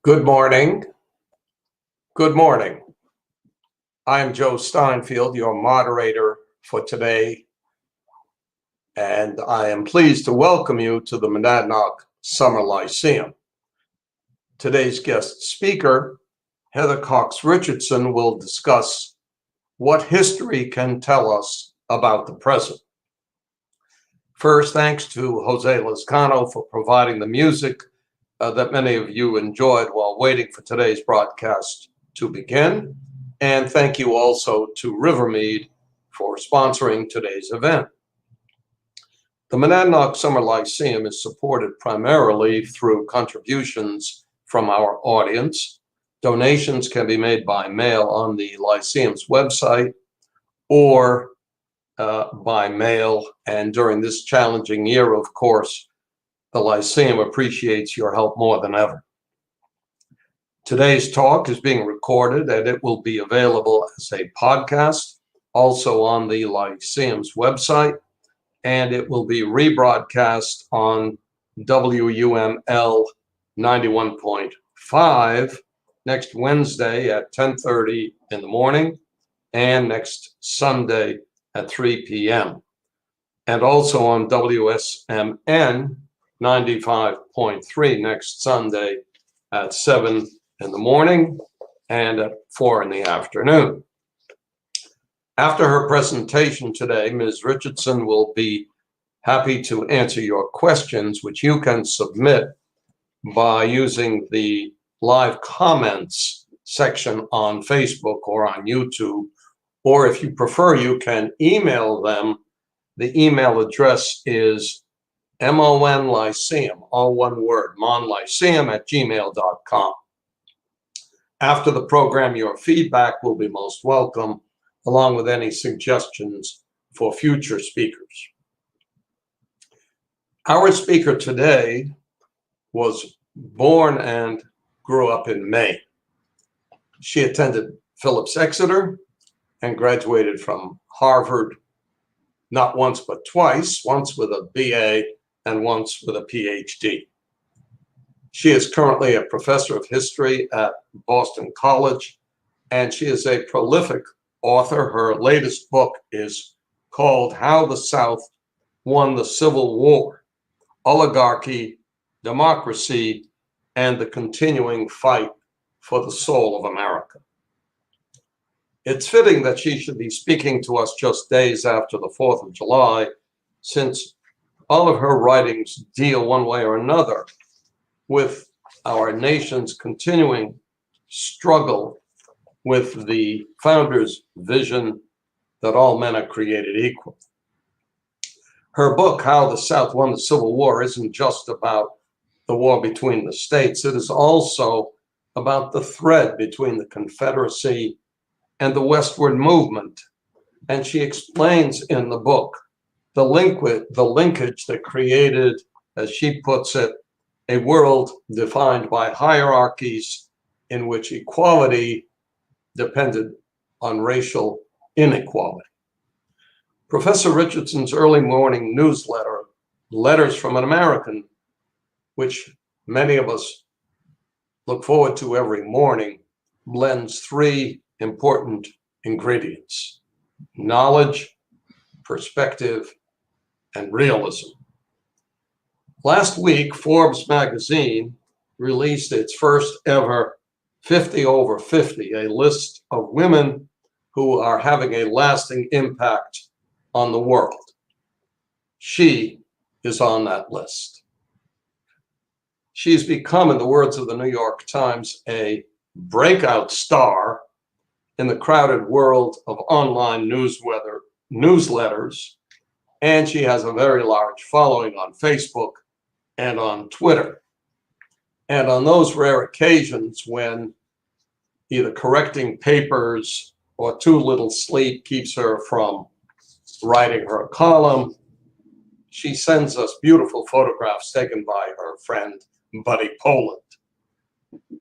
Good morning. Good morning. I'm Joe Steinfeld, your moderator for today, and I am pleased to welcome you to the Monadnock Summer Lyceum. Today's guest speaker, Heather Cox Richardson, will discuss what history can tell us about the present. First, thanks to Jose Lezcano for providing the music that many of you enjoyed while waiting for today's broadcast to begin. And thank you also to Rivermead for sponsoring today's event. The Monadnock Summer Lyceum is supported primarily through contributions from our audience. Donations can be made by mail on the Lyceum's website or by mail. And during this challenging year, of course, the Lyceum appreciates your help more than ever. Today's talk is being recorded and it will be available as a podcast, also on the Lyceum's website, and it will be rebroadcast on WUML 91.5 next Wednesday at 10:30 in the morning and next Sunday at 3 p.m. and also on WSMN 95.3 next Sunday at 7 in the morning and at 4 in the afternoon. After her presentation today, Ms. Richardson will be happy to answer your questions, which you can submit by using the live comments section on Facebook or on YouTube, or if you prefer, you can email them. The email address is monlyceum, all one word, monlyceum@gmail.com. After the program, your feedback will be most welcome, along with any suggestions for future speakers. Our speaker today was born and grew up in Maine. She attended Phillips Exeter and graduated from Harvard not once but twice, once with a BA and once with a PhD. She is currently a professor of history at Boston College, and she is a prolific author. Her latest book is called How the South Won the Civil War: Oligarchy, Democracy, and the Continuing Fight for the Soul of America. It's fitting that she should be speaking to us just days after the 4th of July, since all of her writings deal one way or another with our nation's continuing struggle with the founders' vision that all men are created equal. Her book, How the South Won the Civil War, isn't just about the war between the states. It is also about the thread between the Confederacy and the westward movement. And she explains in the book the linkage that created, as she puts it, a world defined by hierarchies in which equality depended on racial inequality. Professor Richardson's early morning newsletter, Letters from an American, which many of us look forward to every morning, blends three important ingredients: knowledge, perspective, and realism. Last week, Forbes magazine released its first ever 50 over 50, a list of women who are having a lasting impact on the world. She is on that list. She's become, in the words of the New York Times, a breakout star in the crowded world of online newsletters, and she has a very large following on Facebook and on Twitter. And on those rare occasions when either correcting papers or too little sleep keeps her from writing her column, she sends us beautiful photographs taken by her friend, Buddy Poland.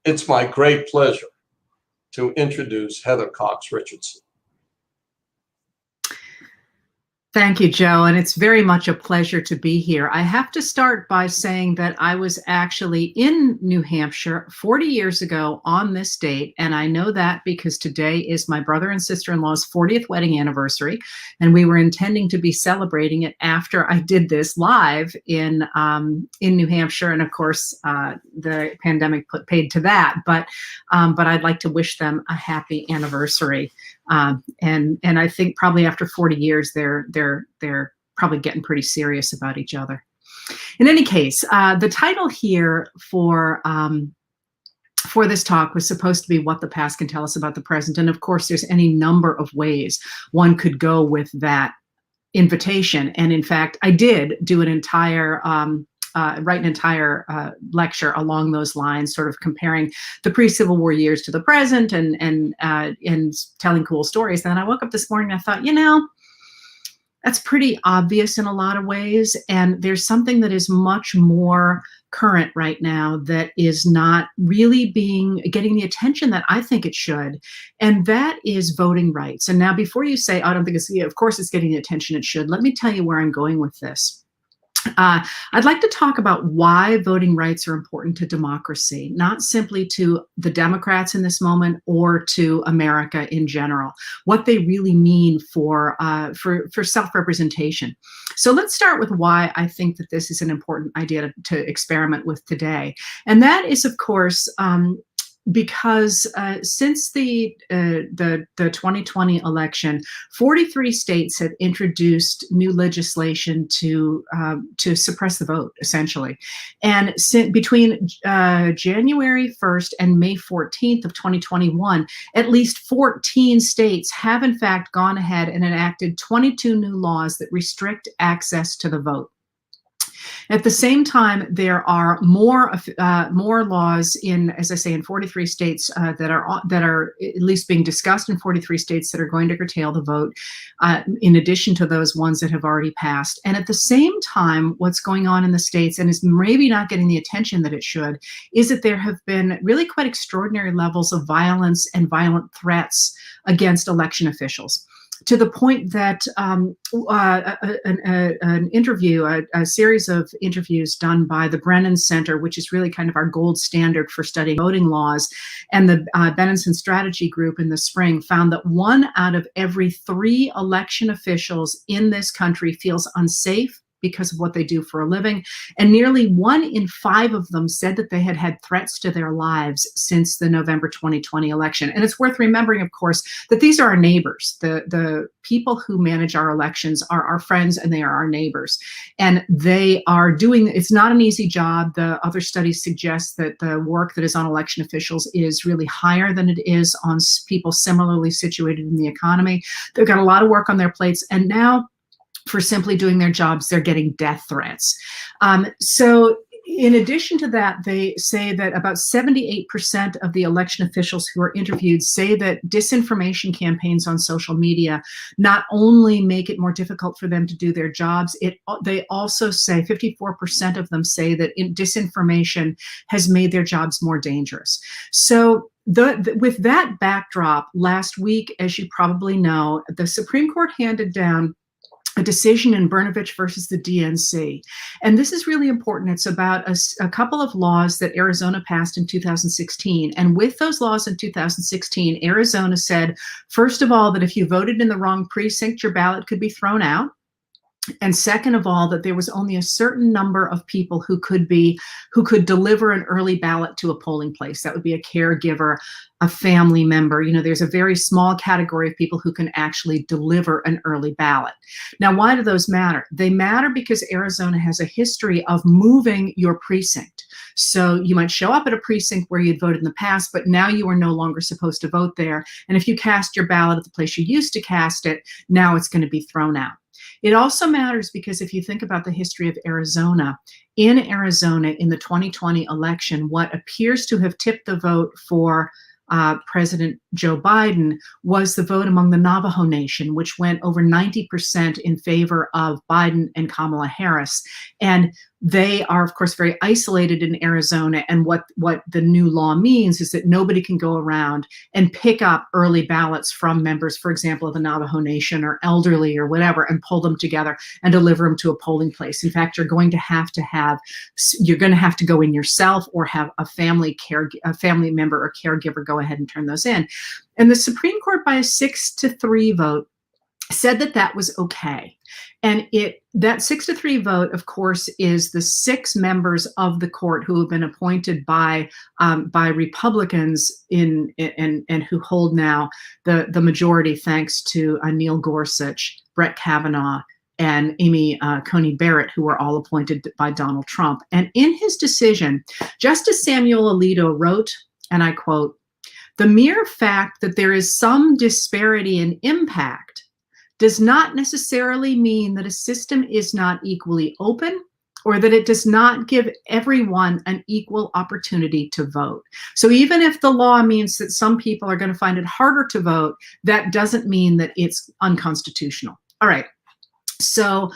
It's my great pleasure to introduce Heather Cox Richardson. Thank you, Joe, and it's very much a pleasure to be here. I have to start by saying that I was actually in New Hampshire 40 years ago on this date, and I know that because today is my brother and sister-in-law's 40th wedding anniversary, and we were intending to be celebrating it after I did this live in New Hampshire, and of course the pandemic put paid to that. But I'd like to wish them a happy anniversary. And I think probably after 40 years, they're probably getting pretty serious about each other. In any case, the title here for for this talk was supposed to be what the past can tell us about the present. And of course, there's any number of ways one could go with that invitation. And in fact, I did do an entire write an entire lecture along those lines, sort of comparing the pre-Civil War years to the present and telling cool stories. And then I woke up this morning and I thought, you know, that's pretty obvious in a lot of ways. And there's something that is much more current right now that is not really getting the attention that I think it should. And that is voting rights. And now before you say, oh, I don't think it's, of course it's getting the attention it should, let me tell you where I'm going with this. I'd like to talk about why voting rights are important to democracy, not simply to the Democrats in this moment or to America in general, what they really mean for self-representation. So let's start with why I think that this is an important idea to experiment with today. And that is, of course, because since the 2020 election, 43 states have introduced new legislation to suppress the vote, essentially. And between January 1st and May 14th of 2021, at least 14 states have in fact gone ahead and enacted 22 new laws that restrict access to the vote. At the same time, there are more laws in, as I say, in 43 states that are at least being discussed in 43 states that are going to curtail the vote, in addition to those ones that have already passed. And at the same time, what's going on in the states, and is maybe not getting the attention that it should, is that there have been really quite extraordinary levels of violence and violent threats against election officials, to the point that an interview, a series of interviews done by the Brennan Center, which is really kind of our gold standard for studying voting laws, and the Benenson Strategy Group in the spring, found that 1 out of every 3 election officials in this country feels unsafe because of what they do for a living. And nearly 1 in 5 of them said that they had had threats to their lives since the November 2020 election. And it's worth remembering, of course, that these are our neighbors. The people who manage our elections are our friends and they are our neighbors. And they are doing, it's not an easy job. The other studies suggest that the work that is on election officials is really higher than it is on people similarly situated in the economy. They've got a lot of work on their plates. And now, for simply doing their jobs, they're getting death threats. So in addition to that, they say that about 78% of the election officials who are interviewed say that disinformation campaigns on social media not only make it more difficult for them to do their jobs, they also say, 54% of them say that disinformation has made their jobs more dangerous. So with that backdrop, last week, as you probably know, the Supreme Court handed down a decision in Brnovich versus the DNC. And this is really important. It's about a couple of laws that Arizona passed in 2016. And with those laws in 2016, Arizona said, first of all, that if you voted in the wrong precinct, your ballot could be thrown out. And second of all, that there was only a certain number of people who could deliver an early ballot to a polling place. That would be a caregiver, a family member. You know, there's a very small category of people who can actually deliver an early ballot. Now, why do those matter? They matter because Arizona has a history of moving your precinct. So you might show up at a precinct where you'd voted in the past, but now you are no longer supposed to vote there. And if you cast your ballot at the place you used to cast it, now it's going to be thrown out. It also matters because if you think about the history of Arizona, in the 2020 election, what appears to have tipped the vote for President Joe Biden was the vote among the Navajo Nation, which went over 90% in favor of Biden and Kamala Harris. And they are, of course, very isolated in Arizona. And what the new law means is that nobody can go around and pick up early ballots from members, for example, of the Navajo Nation or elderly or whatever, and pull them together and deliver them to a polling place. In fact, you're going to have to go in yourself or have a family member or caregiver go ahead and turn those in. And the Supreme Court, by a 6-3 vote, said that that was okay. And that 6-3 vote, of course, is the 6 members of the court who have been appointed by Republicans and who hold now the majority, thanks to Neil Gorsuch, Brett Kavanaugh, and Amy Coney Barrett, who were all appointed by Donald Trump. And in his decision, Justice Samuel Alito wrote and I quote, "The mere fact that there is some disparity in impact does not necessarily mean that a system is not equally open or that it does not give everyone an equal opportunity to vote." So even if the law means that some people are going to find it harder to vote, that doesn't mean that it's unconstitutional. All right. So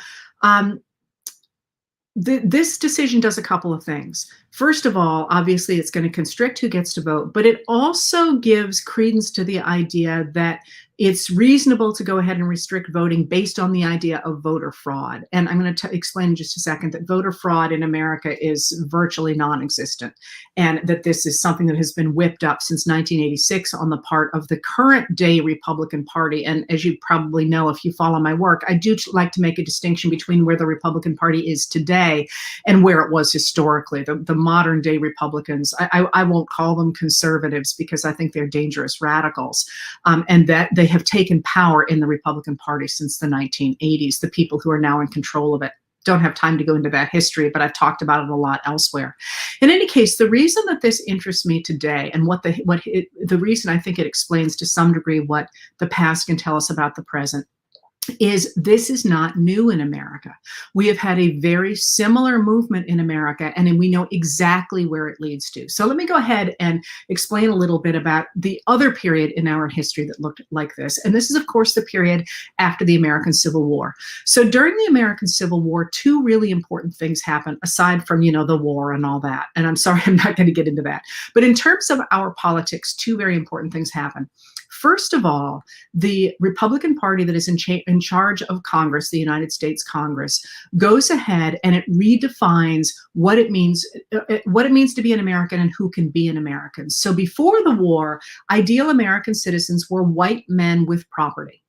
this decision does a couple of things. First of all, obviously, it's going to constrict who gets to vote, but it also gives credence to the idea that it's reasonable to go ahead and restrict voting based on the idea of voter fraud. And I'm going to explain in just a second that voter fraud in America is virtually non-existent, and that this is something that has been whipped up since 1986 on the part of the current day Republican Party. And as you probably know, if you follow my work, I do like to make a distinction between where the Republican Party is today and where it was historically. The modern day Republicans, I won't call them conservatives because I think they're dangerous radicals, and that they have taken power in the Republican Party since the 1980s, the people who are now in control of it. Don't have time to go into that history, but I've talked about it a lot elsewhere. In any case, the reason that this interests me today, and the reason I think it explains to some degree what the past can tell us about the present, is this is not new in America. We have had a very similar movement in America, and we know exactly where it leads to. So let me go ahead and explain a little bit about the other period in our history that looked like this. And this is, of course, the period after the American Civil War. So during the American Civil War, two really important things happened, aside from, the war and all that. And I'm sorry, I'm not going to get into that. But in terms of our politics, two very important things happened. First of all, the Republican Party that is in charge of Congress, the United States Congress, goes ahead and it redefines what it means to be an American and who can be an American. So before the war, ideal American citizens were white men with property.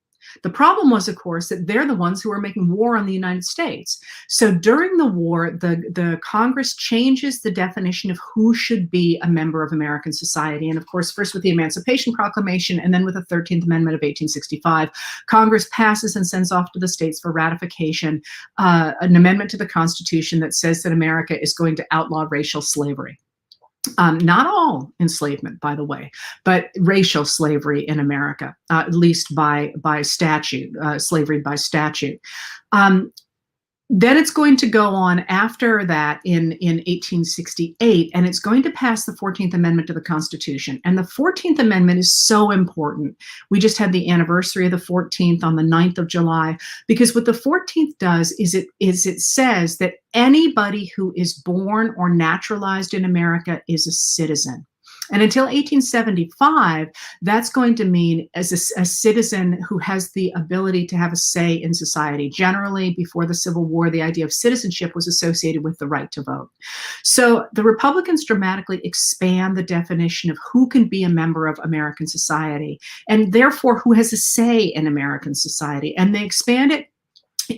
The problem was, of course, that they're the ones who are making war on the United States. So during the war, the Congress changes the definition of who should be a member of American society. And of course, first with the Emancipation Proclamation and then with the 13th Amendment of 1865, Congress passes and sends off to the states for ratification an amendment to the Constitution that says that America is going to outlaw racial slavery. Not all enslavement, by the way, but racial slavery in America, at least by statute, slavery by statute. Then it's going to go on after that in 1868, and it's going to pass the 14th Amendment to the Constitution. And the 14th Amendment is so important. We just had the anniversary of the 14th on the 9th of July, because what the 14th does is it says that anybody who is born or naturalized in America is a citizen. And until 1875, that's going to mean as a citizen who has the ability to have a say in society. Generally, before the Civil War, the idea of citizenship was associated with the right to vote. So the Republicans dramatically expand the definition of who can be a member of American society, and therefore who has a say in American society. And they expand it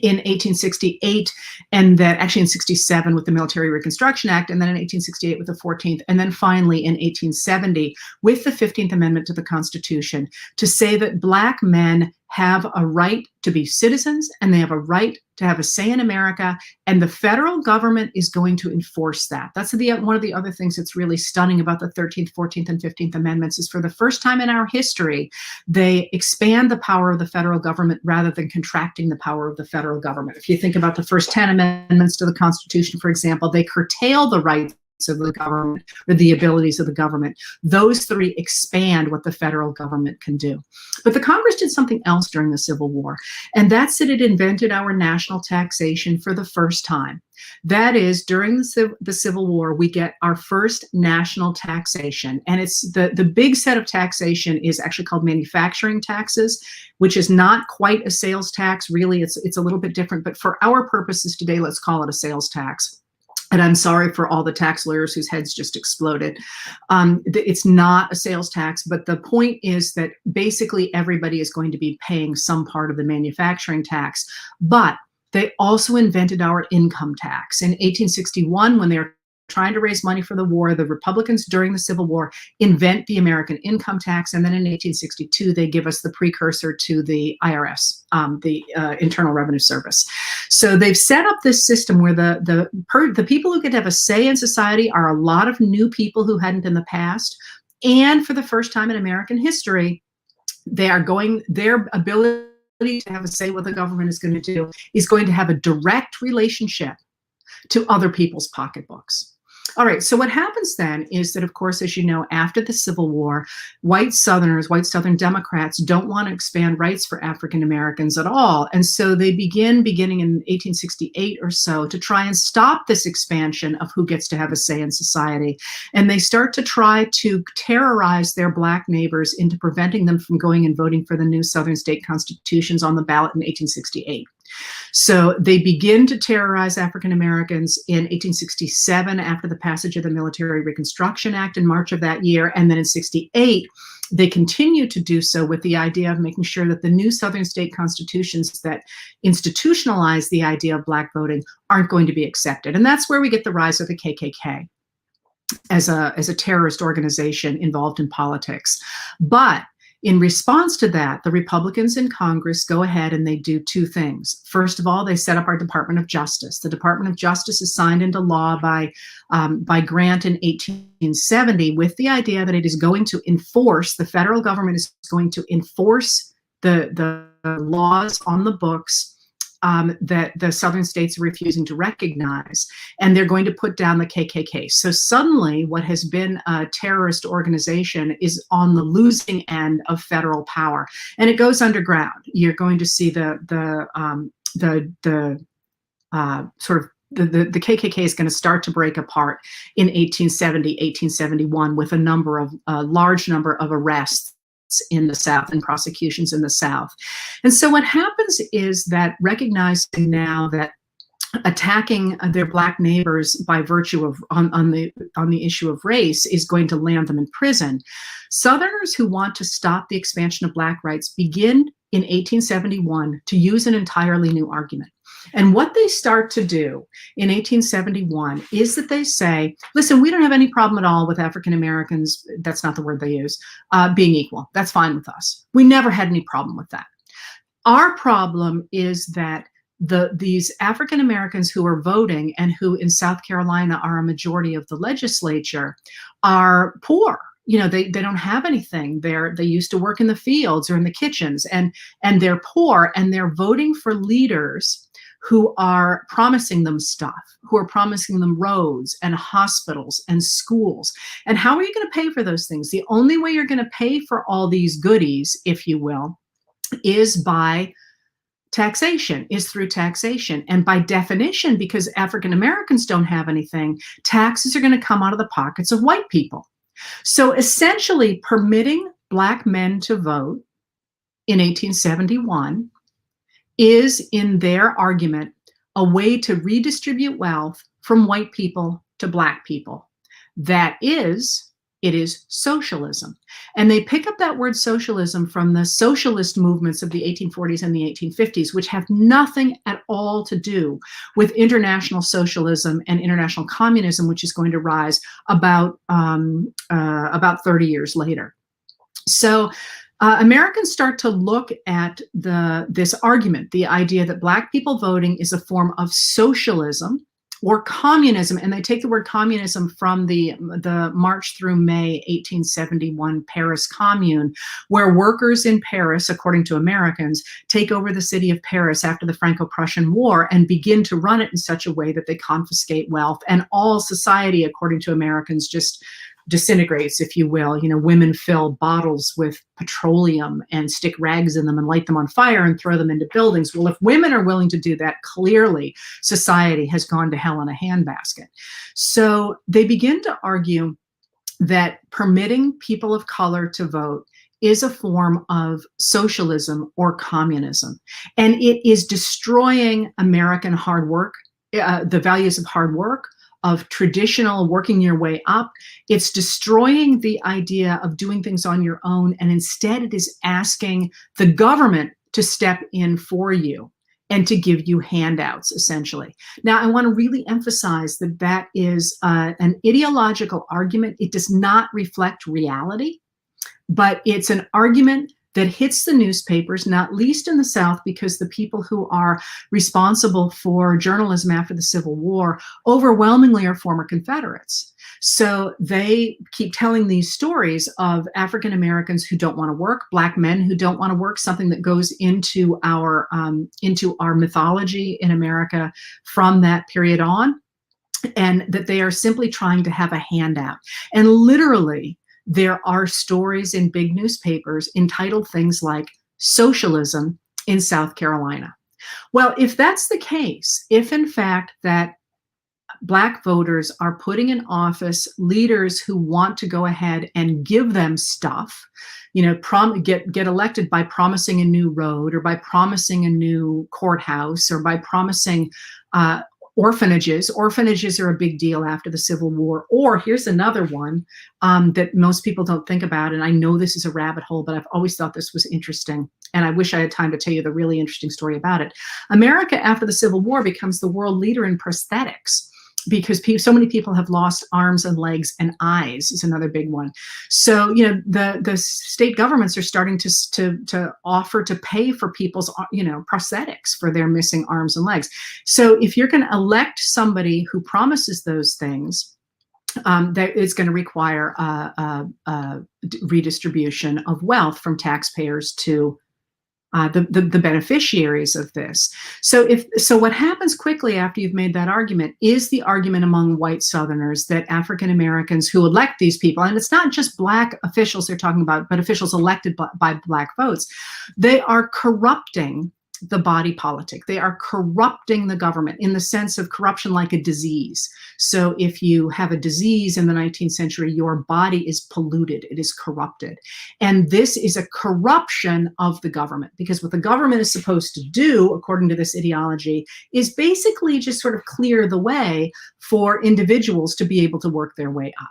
in 1868, and then actually in 67 with the Military Reconstruction Act, and then in 1868 with the 14th, and then finally in 1870 with the 15th Amendment to the Constitution, to say that Black men have a right to be citizens and they have a right to have a say in America, and the federal government is going to enforce that. That's one of the other things that's really stunning about the 13th, 14th, and 15th Amendments is for the first time in our history, they expand the power of the federal government rather than contracting the power of the federal government. If you think about the first 10 amendments to the Constitution, for example, they curtail the rights of the government or the abilities of the government. Those three expand what the federal government can do. But the Congress did something else during the Civil War, and that's that it invented our national taxation for the first time. That is, during the Civil War, we get our first national taxation, and it's the big set of taxation is actually called manufacturing taxes, which is not quite a sales tax. Really, it's a little bit different, but for our purposes today, let's call it a sales tax. And I'm sorry for all the tax lawyers whose heads just exploded. It's not a sales tax, but the point is that basically everybody is going to be paying some part of the manufacturing tax. But they also invented our income tax. In 1861, when they were trying to raise money for the war, the Republicans during the Civil War invent the American income tax, and then in 1862 they give us the precursor to the IRS, the Internal Revenue Service. So they've set up this system where the people who get to have a say in society are a lot of new people who hadn't in the past. And for the first time in American history, their ability to have a say what the government is going to do is going to have a direct relationship to other people's pocketbooks. All right, so what happens then is that, of course, as you know, after the Civil War, white Southern Democrats don't want to expand rights for African Americans at all. And so they beginning in 1868 or so, to try and stop this expansion of who gets to have a say in society. And they start to try to terrorize their Black neighbors into preventing them from going and voting for the new Southern state constitutions on the ballot in 1868. So they begin to terrorize African Americans in 1867 after the passage of the Military Reconstruction Act in March of that year. And then in 68, they continue to do so with the idea of making sure that the new Southern state constitutions that institutionalize the idea of Black voting aren't going to be accepted. And that's where we get the rise of the KKK as a terrorist organization involved in politics. But in response to that, the Republicans in Congress go ahead and they do two things. First of all, they set up our Department of Justice. The Department of Justice is signed into law by Grant in 1870 with the idea that it is going to enforce, the federal government is going to enforce the laws on the books that the Southern states are refusing to recognize, and they're going to put down the KKK. So suddenly what has been a terrorist organization is on the losing end of federal power, and it goes underground. You're going to see the KKK is going to start to break apart in 1870, 1871 with a large number of arrests in the South and prosecutions in the South. And so what happens is that, recognizing now that attacking their Black neighbors by virtue of on the issue of race is going to land them in prison, Southerners who want to stop the expansion of Black rights begin in 1871 to use an entirely new argument. And what they start to do in 1871 is that they say, listen, we don't have any problem at all with African Americans, that's not the word they use, being equal. That's fine with us. We never had any problem with that. Our problem is that these African Americans who are voting and who in South Carolina are a majority of the legislature are poor. You know, they don't have anything. They used to work in the fields or in the kitchens, and they're poor, and they're voting for leaders who are promising them stuff, who are promising them roads and hospitals and schools. And how are you going to pay for those things? The only way you're going to pay for all these goodies, if you will, is by taxation, is through taxation. And by definition, because African Americans don't have anything, taxes are going to come out of the pockets of white people. So essentially, permitting Black men to vote in 1871 is, in their argument, a way to redistribute wealth from white people to Black people. That is, it is socialism. And they pick up that word socialism from the socialist movements of the 1840s and the 1850s, which have nothing at all to do with international socialism and international communism, which is going to rise about 30 years later. So Americans start to look at this argument, the idea that Black people voting is a form of socialism or communism, and they take the word communism from the March through May 1871 Paris Commune, where workers in Paris, according to Americans, take over the city of Paris after the Franco-Prussian War and begin to run it in such a way that they confiscate wealth, and all society, according to Americans, just disintegrates, if you will. You know, women fill bottles with petroleum and stick rags in them and light them on fire and throw them into buildings. Well, if women are willing to do that, clearly society has gone to hell in a handbasket. So they begin to argue that permitting people of color to vote is a form of socialism or communism. And it is destroying American hard work, the values of hard work, of traditional working your way up. It's destroying the idea of doing things on your own, and instead it is asking the government to step in for you and to give you handouts, essentially. Now, I want to really emphasize that that is an ideological argument. It does not reflect reality, but it's an argument that hits the newspapers, not least in the South, because the people who are responsible for journalism after the Civil War overwhelmingly are former Confederates. So they keep telling these stories of African Americans who don't want to work, Black men who don't want to work, something that goes into our mythology in America from that period on, and that they are simply trying to have a handout. And literally, there are stories in big newspapers entitled things like Socialism in South Carolina. Well, if that's the case, if in fact that Black voters are putting in office leaders who want to go ahead and give them stuff, get elected by promising a new road, or by promising a new courthouse, or by promising orphanages. Orphanages are a big deal after the Civil War. Or here's another one that most people don't think about, and I know this is a rabbit hole, but I've always thought this was interesting, and I wish I had time to tell you the really interesting story about it. America, after the Civil War, becomes the world leader in prosthetics, because so many people have lost arms and legs, and eyes is another big one. So, the state governments are starting to offer to pay for people's, prosthetics for their missing arms and legs. So if you're going to elect somebody who promises those things, that it's going to require a redistribution of wealth from taxpayers to the beneficiaries of this. So what happens quickly after you've made that argument is the argument among white Southerners that African Americans who elect these people, and it's not just Black officials they're talking about, but officials elected by Black votes, they are corrupting the body politic. They are corrupting the government in the sense of corruption like a disease. So if you have a disease in the 19th century, your body is polluted, it is corrupted. And this is a corruption of the government, because what the government is supposed to do, according to this ideology, is basically just sort of clear the way for individuals to be able to work their way up.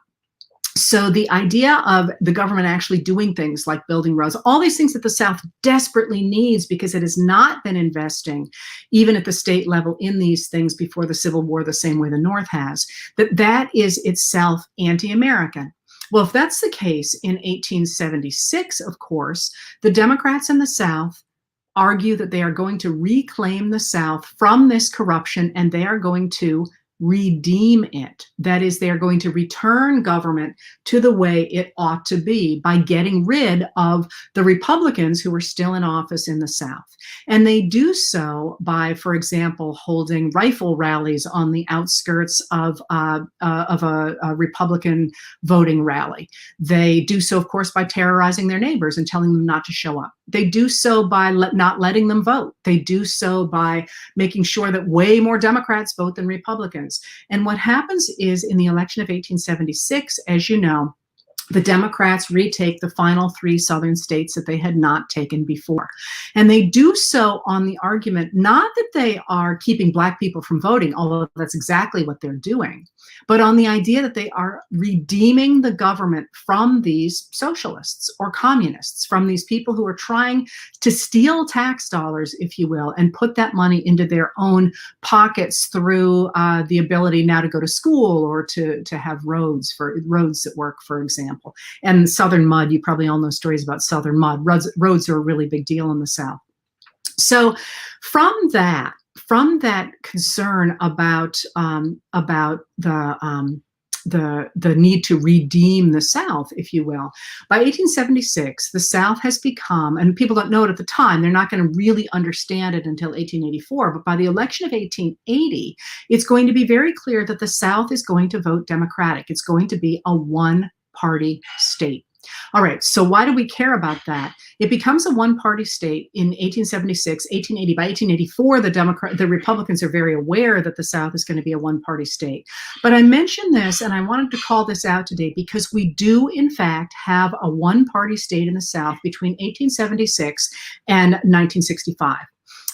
So the idea of the government actually doing things like building roads, all these things that the South desperately needs because it has not been investing, even at the state level, in these things before the Civil War the same way the North has, that is itself anti-American. Well, if that's the case, in 1876, of course, the Democrats in the South argue that they are going to reclaim the South from this corruption, and they are going to redeem it. That is, they are going to return government to the way it ought to be by getting rid of the Republicans who are still in office in the South. And they do so by, for example, holding rifle rallies on the outskirts of a Republican voting rally. They do so, of course, by terrorizing their neighbors and telling them not to show up. They do so by not letting them vote. They do so by making sure that way more Democrats vote than Republicans. And what happens is, in the election of 1876, as you know, the Democrats retake the final 3 Southern states that they had not taken before. And they do so on the argument, not that they are keeping Black people from voting, although that's exactly what they're doing, but on the idea that they are redeeming the government from these socialists or communists, from these people who are trying to steal tax dollars, if you will, and put that money into their own pockets through the ability now to go to school or to have roads that work, for example. And Southern mud, you probably all know stories about Southern mud. Roads are a really big deal in the South. So from that concern about the need to redeem the South, if you will, by 1876, the South has become, and people don't know it at the time, they're not going to really understand it until 1884, but by the election of 1880, it's going to be very clear that the South is going to vote Democratic. It's going to be a one-party state. All right, so why do we care about that? It becomes a one-party state in 1876, 1880. By 1884, the Republicans are very aware that the South is going to be a one-party state. But I mentioned this, and I wanted to call this out today because we do, in fact, have a one-party state in the South between 1876 and 1965.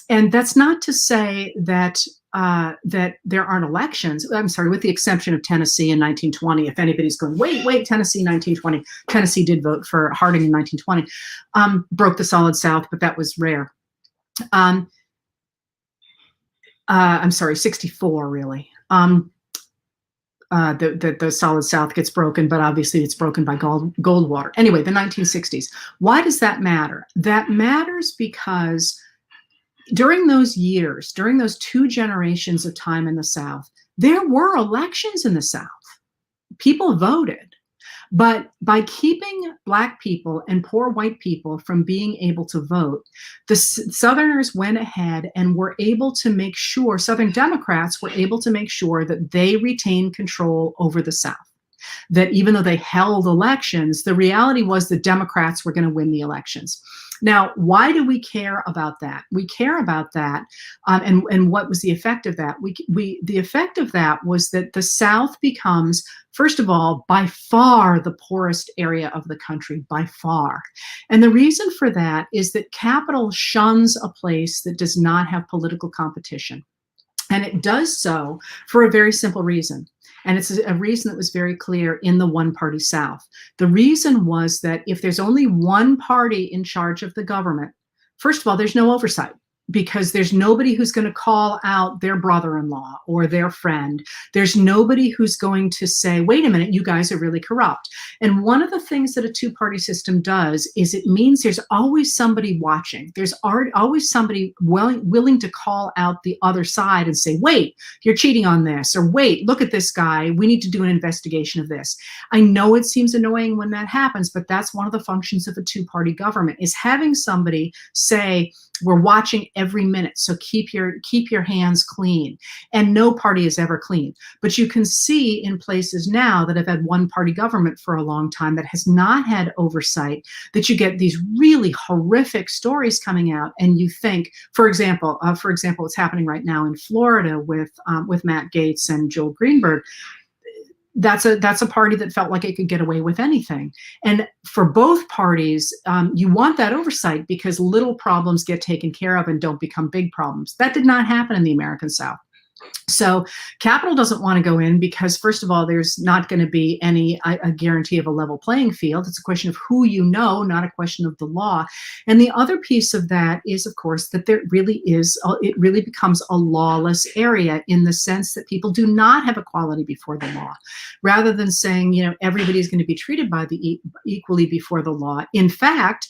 And that's not to say that that there aren't elections. I'm sorry, with the exception of Tennessee in 1920. If anybody's going, wait, Tennessee 1920. Tennessee did vote for Harding in 1920. Broke the Solid South, but that was rare. I'm sorry, 64 really. that the Solid South gets broken, but obviously it's broken by Goldwater. Anyway, the 1960s. Why does that matter? That matters because during those years, during those 2 generations of time in the South, there were elections in the South. People voted. But by keeping Black people and poor white people from being able to vote, the Southerners went ahead and were able to make sure, Southern Democrats were able to make sure that they retained control over the South. That even though they held elections, the reality was the Democrats were going to win the elections. Now, why do we care about that? We care about that, and what was the effect of that? The effect of that was that the South becomes, first of all, by far the poorest area of the country, by far. And the reason for that is that capital shuns a place that does not have political competition. And it does so for a very simple reason. And it's a reason that was very clear in the one-party South. The reason was that if there's only one party in charge of the government, first of all, there's no oversight, because there's nobody who's going to call out their brother-in-law or their friend. There's nobody who's going to say, wait a minute, you guys are really corrupt. And one of the things that a 2-party system does is it means there's always somebody watching. There's always somebody willing to call out the other side and say, wait, you're cheating on this, or wait, look at this guy. We need to do an investigation of this. I know it seems annoying when that happens, but that's one of the functions of a 2-party government, is having somebody say, we're watching every minute, so keep your hands clean. And no party is ever clean. But you can see in places now that have had one-party government for a long time that has not had oversight, that you get these really horrific stories coming out, and you think, for example, what's happening right now in Florida with Matt Gaetz and Joel Greenberg. That's a party that felt like it could get away with anything. And for both parties, you want that oversight, because little problems get taken care of and don't become big problems. That did not happen in the American South. So capital doesn't want to go in because, first of all, there's not going to be a guarantee of a level playing field. It's a question of who you know, not a question of the law. And the other piece of that is, of course, that it really becomes a lawless area, in the sense that people do not have equality before the law. Rather than saying, everybody's going to be treated equally before the law. In fact,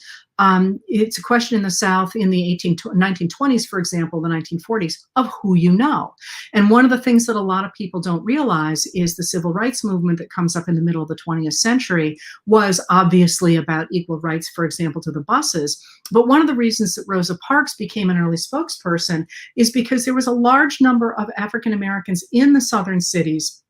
it's a question in the South in the 1920s, for example, the 1940s, of who you know. And one of the things that a lot of people don't realize is the civil rights movement that comes up in the middle of the 20th century was obviously about equal rights, for example, to the buses. But one of the reasons that Rosa Parks became an early spokesperson is because there was a large number of African Americans in the southern cities,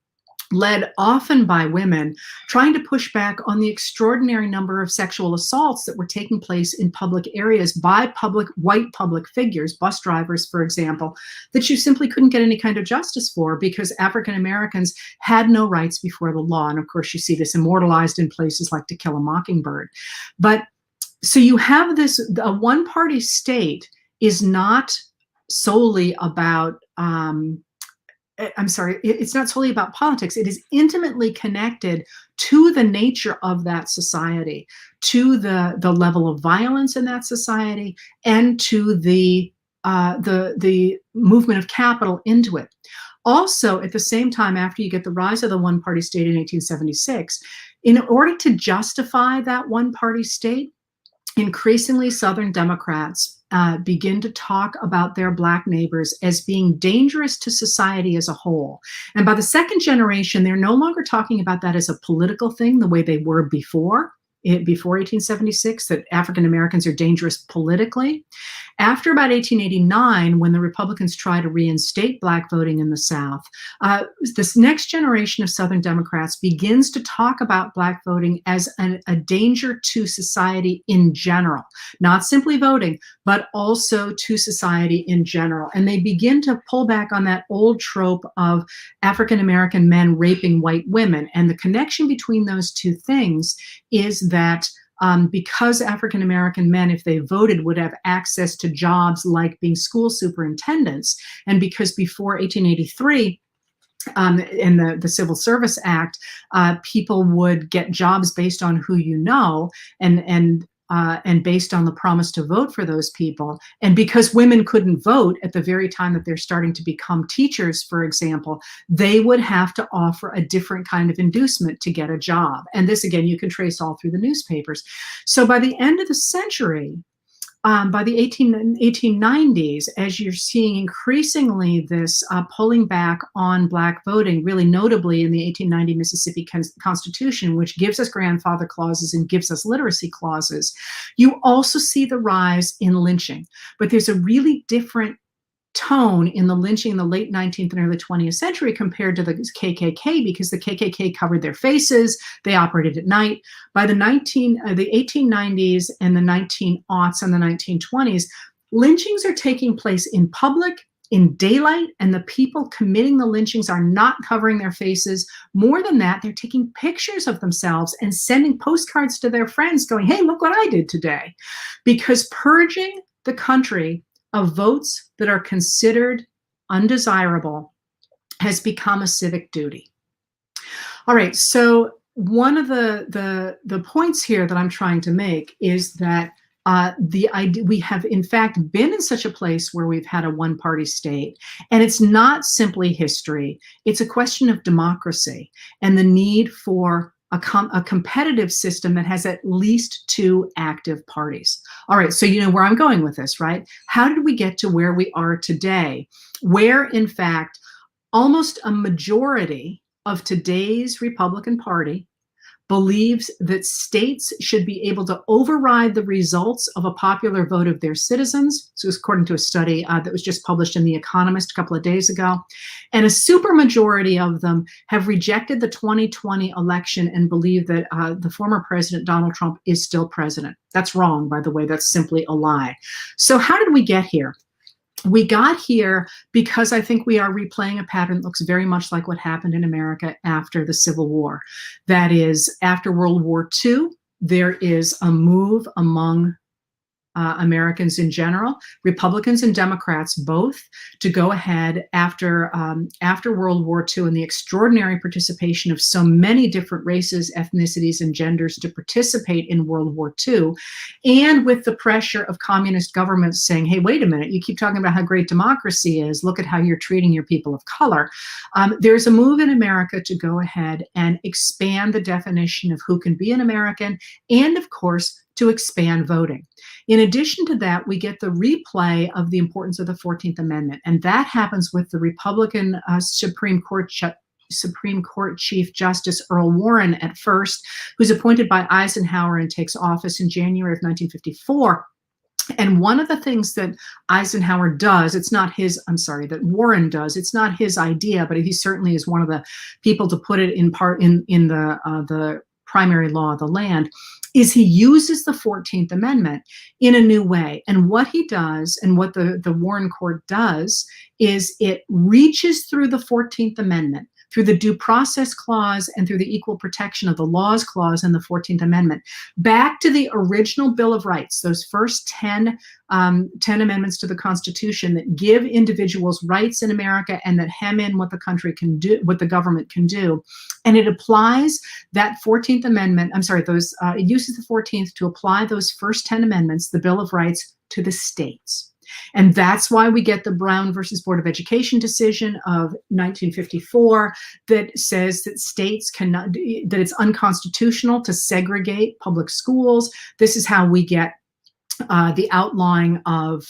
led often by women, trying to push back on the extraordinary number of sexual assaults that were taking place in public areas by white public figures, bus drivers, for example, that you simply couldn't get any kind of justice for, because African Americans had no rights before the law. And of course, you see this immortalized in places like To Kill a Mockingbird. But so you have a one-party state is not solely about it's not solely about politics. It is intimately connected to the nature of that society, to the level of violence in that society, and to the movement of capital into it. Also, at the same time, after you get the rise of the one-party state in 1876, in order to justify that one-party state, increasingly Southern Democrats begin to talk about their Black neighbors as being dangerous to society as a whole. And by the second generation, they're no longer talking about that as a political thing the way they were before 1876, that African Americans are dangerous politically. After about 1889, when the Republicans try to reinstate Black voting in the South, this next generation of Southern Democrats begins to talk about Black voting as a danger to society in general, not simply voting, but also to society in general. And they begin to pull back on that old trope of African American men raping white women. And the connection between those two things is that because African American men, if they voted, would have access to jobs like being school superintendents, and because before 1883, in the Civil Service Act, people would get jobs based on who you know, and and based on the promise to vote for those people. And because women couldn't vote at the very time that they're starting to become teachers, for example, they would have to offer a different kind of inducement to get a job. And this, again, you can trace all through the newspapers. So by the end of the century, by the 1890s, as you're seeing increasingly this pulling back on Black voting, really notably in the 1890 Mississippi Constitution, which gives us grandfather clauses and gives us literacy clauses, you also see the rise in lynching. But there's a really different tone in the lynching in the late 19th and early 20th century compared to the KKK, because the KKK covered their faces, they operated at night. By the 1890s and the 1900s and the 1920s, lynchings are taking place in public, in daylight, and the people committing the lynchings are not covering their faces. More than that, they're taking pictures of themselves and sending postcards to their friends going, hey, look what I did today. Because purging the country of votes that are considered undesirable has become a civic duty. All right, so one of the points here that I'm trying to make is that we have in fact been in such a place where we've had a one-party state, and it's not simply history. It's a question of democracy and the need for a competitive system that has at least two active parties. All right, so you know where I'm going with this, right? How did we get to where we are today, where in fact almost a majority of today's Republican Party believes that states should be able to override the results of a popular vote of their citizens. So according to a study that was just published in The Economist a couple of days ago. And a supermajority of them have rejected the 2020 election and believe that the former president, Donald Trump, is still president. That's wrong, by the way. That's simply a lie. So how did we get here? We got here because I think we are replaying a pattern that looks very much like what happened in America after the Civil War. That is, after World War II, there is a move among Americans in general, Republicans and Democrats both, to go ahead after World War II and the extraordinary participation of so many different races, ethnicities, and genders to participate in World War II, and with the pressure of communist governments saying, hey, wait a minute, you keep talking about how great democracy is, look at how you're treating your people of color. There's a move in America to go ahead and expand the definition of who can be an American, and of course, to expand voting. In addition to that, we get the replay of the importance of the 14th Amendment, and that happens with the Republican Supreme Court Chief Justice Earl Warren at first, who's appointed by Eisenhower and takes office in January of 1954. And one of the things that Eisenhower does, it's not his, I'm sorry, that Warren does, it's not his idea, but he certainly is one of the people to put it in part in the primary law of the land, is he uses the 14th Amendment in a new way. And what he does, and what the Warren Court does, is it reaches through the 14th Amendment, through the Due Process Clause and through the Equal Protection of the Laws Clause in the 14th Amendment, back to the original Bill of Rights, those first 10 amendments to the Constitution that give individuals rights in America and that hem in what the country can do, what the government can do. And it applies that 14th Amendment, it uses the 14th to apply those first 10 amendments, the Bill of Rights, to the states. And that's why we get the Brown versus Board of Education decision of 1954 that says that states cannot, that it's unconstitutional to segregate public schools. This is how we get the outlawing of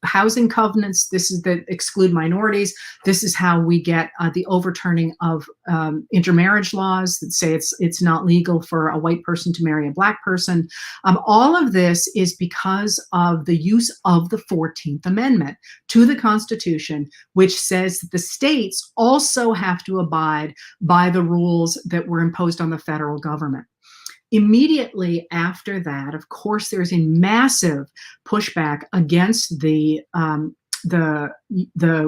housing covenants. This is that exclude minorities. This is how we get the overturning of intermarriage laws that say it's not legal for a white person to marry a black person. All of this is because of the use of the 14th Amendment to the Constitution, which says that the states also have to abide by the rules that were imposed on the federal government. Immediately after that, of course, there's a massive pushback against the the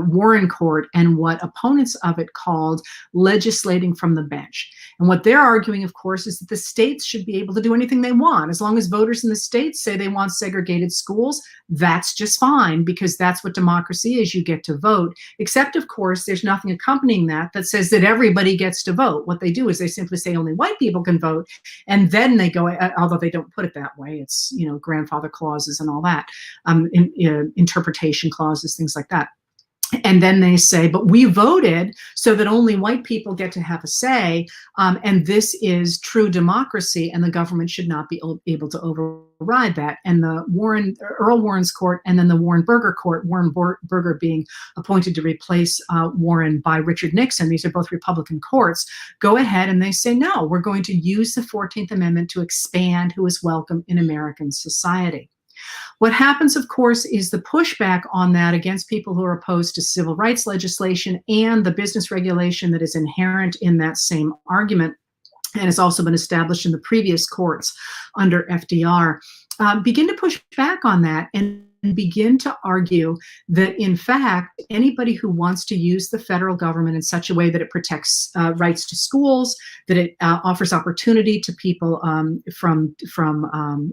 Warren Court and what opponents of it called legislating from the bench. And what they're arguing, of course, is that the states should be able to do anything they want. As long as voters in the states say they want segregated schools, that's just fine, because that's what democracy is. You get to vote. Except, of course, there's nothing accompanying that that says that everybody gets to vote. What they do is they simply say only white people can vote. And then they go, although they don't put it that way, it's, grandfather clauses and all that, interpretation clauses, things like that. And then they say, but we voted so that only white people get to have a say, and this is true democracy, and the government should not be able to override that. And the Earl Warren's court, and then the Warren Burger court, Warren Burger being appointed to replace Warren by Richard Nixon, these are both Republican courts, go ahead and they say, no, we're going to use the 14th Amendment to expand who is welcome in American society. What happens, of course, is the pushback on that against people who are opposed to civil rights legislation and the business regulation that is inherent in that same argument, and has also been established in the previous courts under FDR, begin to push back on that and begin to argue that, in fact, anybody who wants to use the federal government in such a way that it protects rights to schools, that it offers opportunity to people from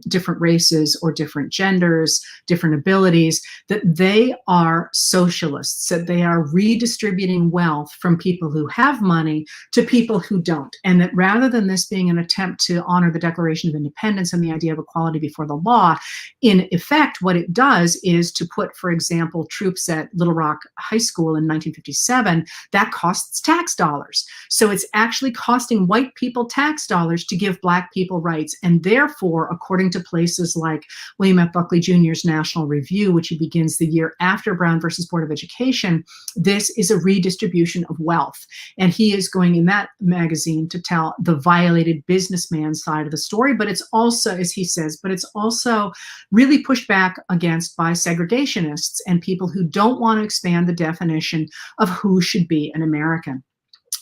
different races or different genders, different abilities, that they are socialists, that they are redistributing wealth from people who have money to people who don't. And that rather than this being an attempt to honor the Declaration of Independence and the idea of equality before the law, in effect, what it does is to put, for example, troops at Little Rock High School in 1957, that costs tax dollars. So it's actually costing white people tax dollars to give black people rights. And therefore, according to places like William F. Buckley Jr.'s National Review, which he begins the year after Brown versus Board of Education, this is a redistribution of wealth. And he is going in that magazine to tell the violated businessman side of the story. But it's also, as he says, but it's also really pushed back against by segregationists and people who don't want to expand the definition of who should be an American.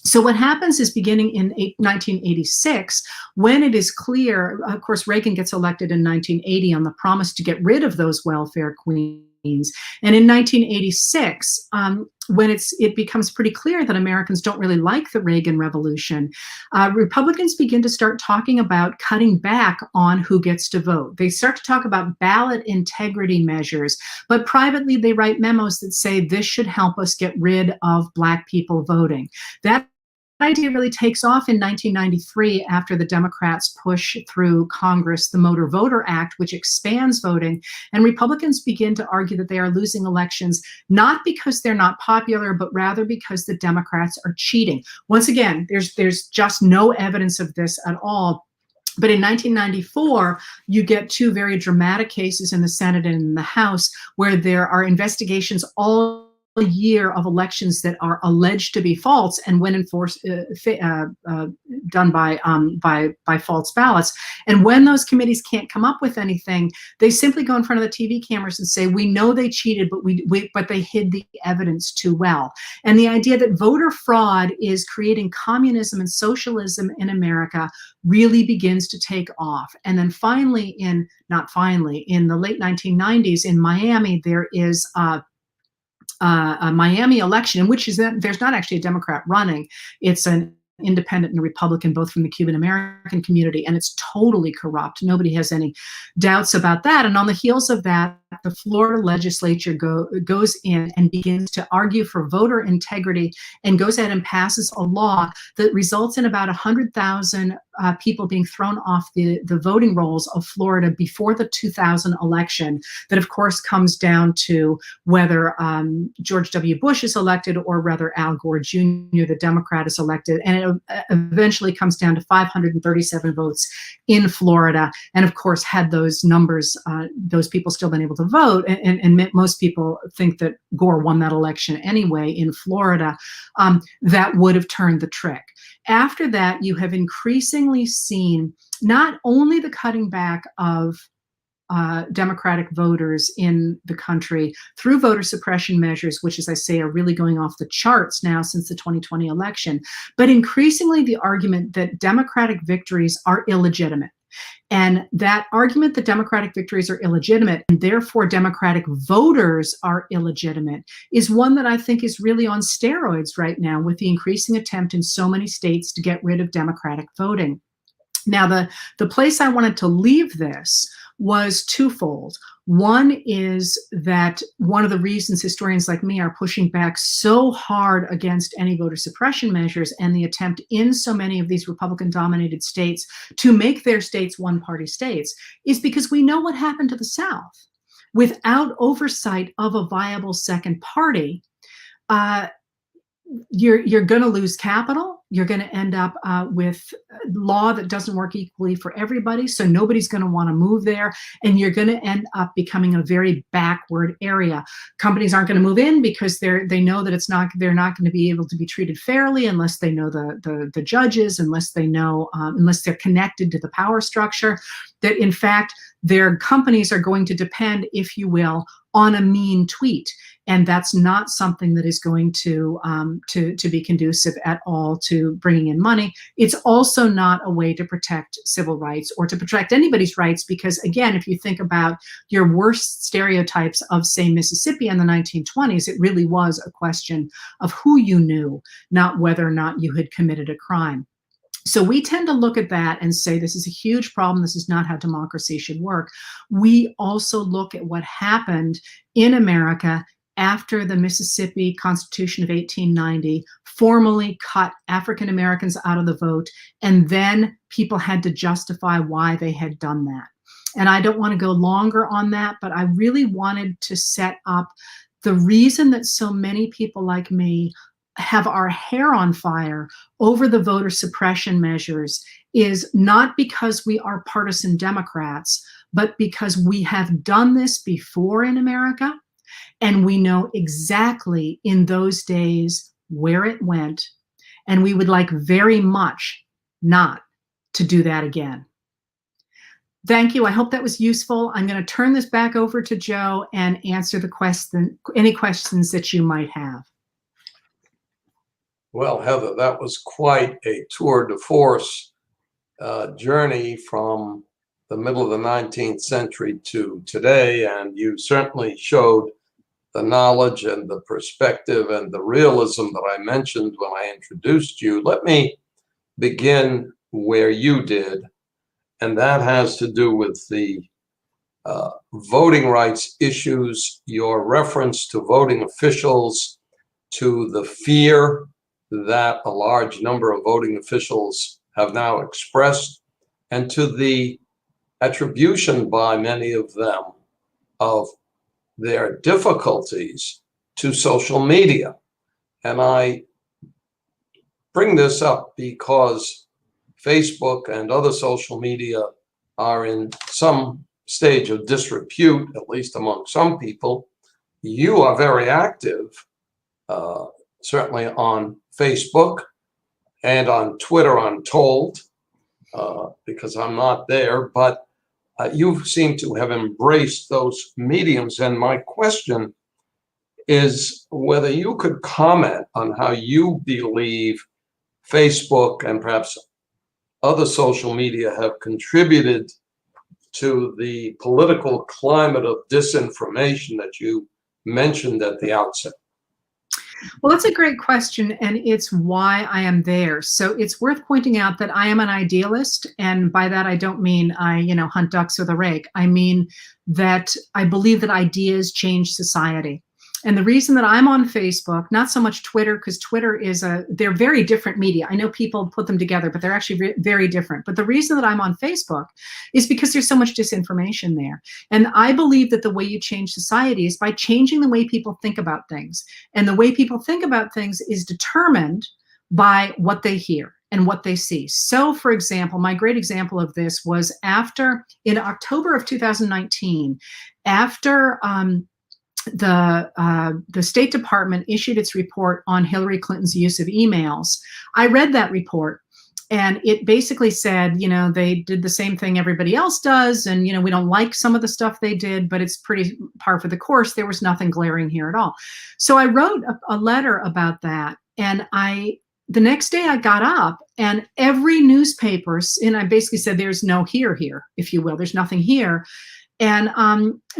So what happens is, beginning in 1986, when it is clear, of course, Reagan gets elected in 1980 on the promise to get rid of those welfare queens. And in 1986, when it becomes pretty clear that Americans don't really like the Reagan Revolution, Republicans begin to start talking about cutting back on who gets to vote. They start to talk about ballot integrity measures, but privately they write memos that say this should help us get rid of black people voting. That idea really takes off in 1993 after the Democrats push through Congress the Motor Voter Act, which expands voting, and Republicans begin to argue that they are losing elections, not because they're not popular, but rather because the Democrats are cheating. Once again, there's just no evidence of this at all. But in 1994, you get two very dramatic cases in the Senate and in the House where there are investigations all a year of elections that are alleged to be false and when enforced, done by false ballots. And when those committees can't come up with anything, they simply go in front of the TV cameras and say, we know they cheated, but they hid the evidence too well. And the idea that voter fraud is creating communism and socialism in America really begins to take off. And then finally, in the late 1990s in Miami, there is a Miami election in which there's not actually a Democrat running. It's an independent and a Republican, both from the Cuban American community, and it's totally corrupt. Nobody has any doubts about that. And on the heels of that, the Florida legislature goes in and begins to argue for voter integrity and goes ahead and passes a law that results in about 100,000 people being thrown off the voting rolls of Florida before the 2000 election. That, of course, comes down to whether George W. Bush is elected or whether Al Gore Jr., the Democrat, is elected. And it eventually comes down to 537 votes in Florida. And, of course, had those numbers, those people still been able to vote, and most people think that Gore won that election anyway in Florida, that would have turned the trick. After that, you have increasingly seen not only the cutting back of Democratic voters in the country through voter suppression measures, which, as I say, are really going off the charts now since the 2020 election, but increasingly the argument that Democratic victories are illegitimate. And that argument that Democratic victories are illegitimate and therefore Democratic voters are illegitimate is one that I think is really on steroids right now with the increasing attempt in so many states to get rid of Democratic voting. Now, the place I wanted to leave this was twofold. One is that one of the reasons historians like me are pushing back so hard against any voter suppression measures and the attempt in so many of these Republican-dominated states to make their states one-party states is because we know what happened to the South. Without oversight of a viable second party, you're going to lose capital. You're going to end up with law that doesn't work equally for everybody. So nobody's going to want to move there. And you're going to end up becoming a very backward area. Companies aren't going to move in because they know that they're not going to be able to be treated fairly unless they know the judges, unless they know, unless they're connected to the power structure. That in fact, their companies are going to depend, if you will, on a mean tweet. And that's not something that is going to be conducive at all to bringing in money. It's also not a way to protect civil rights or to protect anybody's rights, because again, if you think about your worst stereotypes of, say, Mississippi in the 1920s, it really was a question of who you knew, not whether or not you had committed a crime. So we tend to look at that and say, this is a huge problem. This is not how democracy should work. We also look at what happened in America after the Mississippi Constitution of 1890 formally cut African Americans out of the vote, and then people had to justify why they had done that. And I don't want to go longer on that, but I really wanted to set up the reason that so many people like me have our hair on fire over the voter suppression measures is not because we are partisan Democrats, but because we have done this before in America. And we know exactly in those days where it went. And we would like very much not to do that again. Thank you. I hope that was useful. I'm going to turn this back over to Joe and answer any questions that you might have. Well, Heather, that was quite a tour de force journey from the middle of the 19th century to today, and you certainly showed the knowledge and the perspective and the realism that I mentioned when I introduced you. Let me begin where you did, and that has to do with the voting rights issues, your reference to voting officials, to the fear that a large number of voting officials have now expressed, and to the attribution by many of them of their difficulties to social media. And I bring this up because Facebook and other social media are in some stage of disrepute, at least among some people. You are very active, certainly on Facebook and on Twitter, I'm told, because I'm not there, but you seem to have embraced those mediums. And my question is whether you could comment on how you believe Facebook and perhaps other social media have contributed to the political climate of disinformation that you mentioned at the outset. Well, that's a great question, and it's why I am there. So it's worth pointing out that I am an idealist, and by that I don't mean I, hunt ducks with a rake. I mean that I believe that ideas change society. And the reason that I'm on Facebook, not so much Twitter, because Twitter they're very different media. I know people put them together, but they're actually very different. But the reason that I'm on Facebook is because there's so much disinformation there. And I believe that the way you change society is by changing the way people think about things. And the way people think about things is determined by what they hear and what they see. So, for example, my great example of this was in October of 2019, after the State Department issued its report on Hillary Clinton's use of emails. I read that report, and it basically said, they did the same thing everybody else does, and we don't like some of the stuff they did, but it's pretty par for the course. There was nothing glaring here at all. So I wrote a letter about that, and I the next day I got up and every newspaper, and I basically said, there's no here, if you will, there's nothing here. And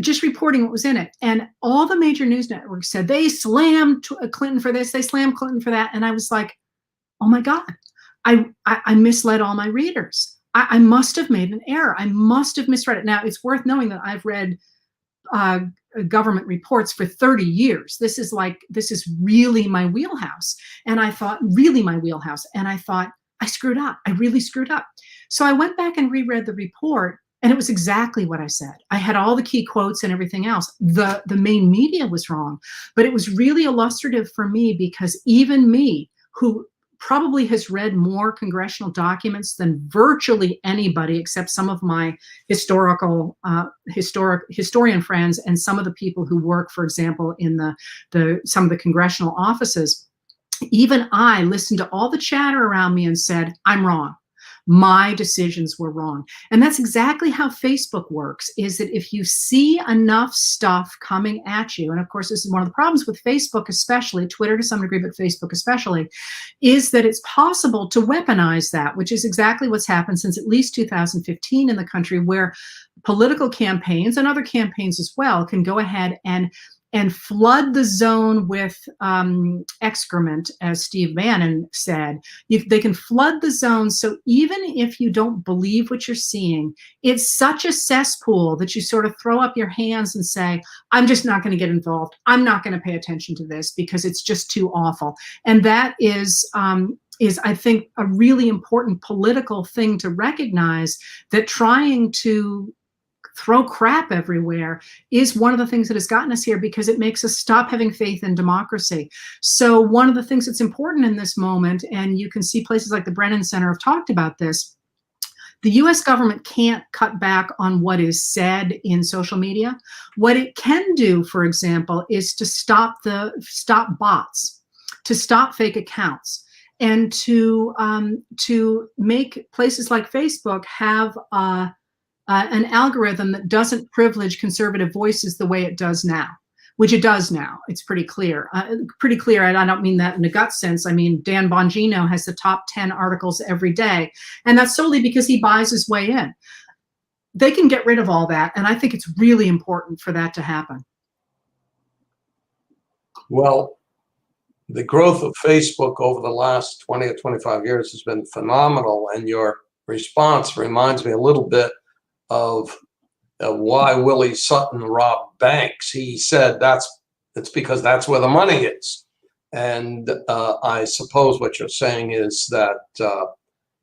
just reporting what was in it. And all the major news networks said they slammed Clinton for this, they slammed Clinton for that. And I was like, oh my God, I misled all my readers. I must have made an error. I must have misread it. Now, it's worth knowing that I've read government reports for 30 years. This is really my wheelhouse. And I thought, I screwed up. I really screwed up. So I went back and reread the report, and it was exactly what I said. I had all the key quotes and everything else. The main media was wrong, but it was really illustrative for me, because even me, who probably has read more congressional documents than virtually anybody except some of my historian friends and some of the people who work, for example, in some of the congressional offices, even I listened to all the chatter around me and said, I'm wrong. My decisions were wrong. And that's exactly how Facebook works, is that if you see enough stuff coming at you, and of course, this is one of the problems with Facebook, especially Twitter to some degree, but Facebook especially, is that it's possible to weaponize that, which is exactly what's happened since at least 2015 in the country, where political campaigns and other campaigns as well can go ahead and flood the zone with excrement, as Steve Bannon said. They can flood the zone, so even if you don't believe what you're seeing, it's such a cesspool that you sort of throw up your hands and say, I'm just not going to get involved. I'm not going to pay attention to this because it's just too awful. And that is I think, a really important political thing to recognize, that trying to throw crap everywhere is one of the things that has gotten us here, because it makes us stop having faith in democracy. So one of the things that's important in this moment, and you can see places like the Brennan Center have talked about this, the US government can't cut back on what is said in social media. What it can do, for example, is to stop bots, to stop fake accounts, and to make places like Facebook have an algorithm that doesn't privilege conservative voices the way it does now, which it does now. It's pretty clear. And I don't mean that in a gut sense. I mean, Dan Bongino has the top 10 articles every day, and that's solely because he buys his way in. They can get rid of all that, and I think it's really important for that to happen. Well, the growth of Facebook over the last 20 or 25 years has been phenomenal, and your response reminds me a little bit of why Willie Sutton robbed banks. He said it's because that's where the money is. And I suppose what you're saying is that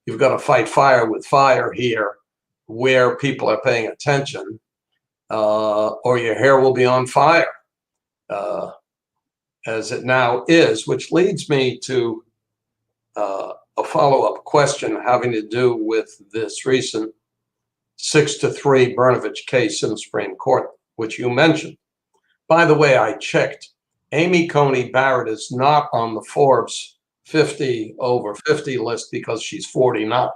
you've got to fight fire with fire here, where people are paying attention, or your hair will be on fire, as it now is, which leads me to a follow-up question having to do with this recent 6-3 Brnovich case in the Supreme Court, which you mentioned. By the way, I checked. Amy Coney Barrett is not on the Forbes 50 over 50 list because she's 49.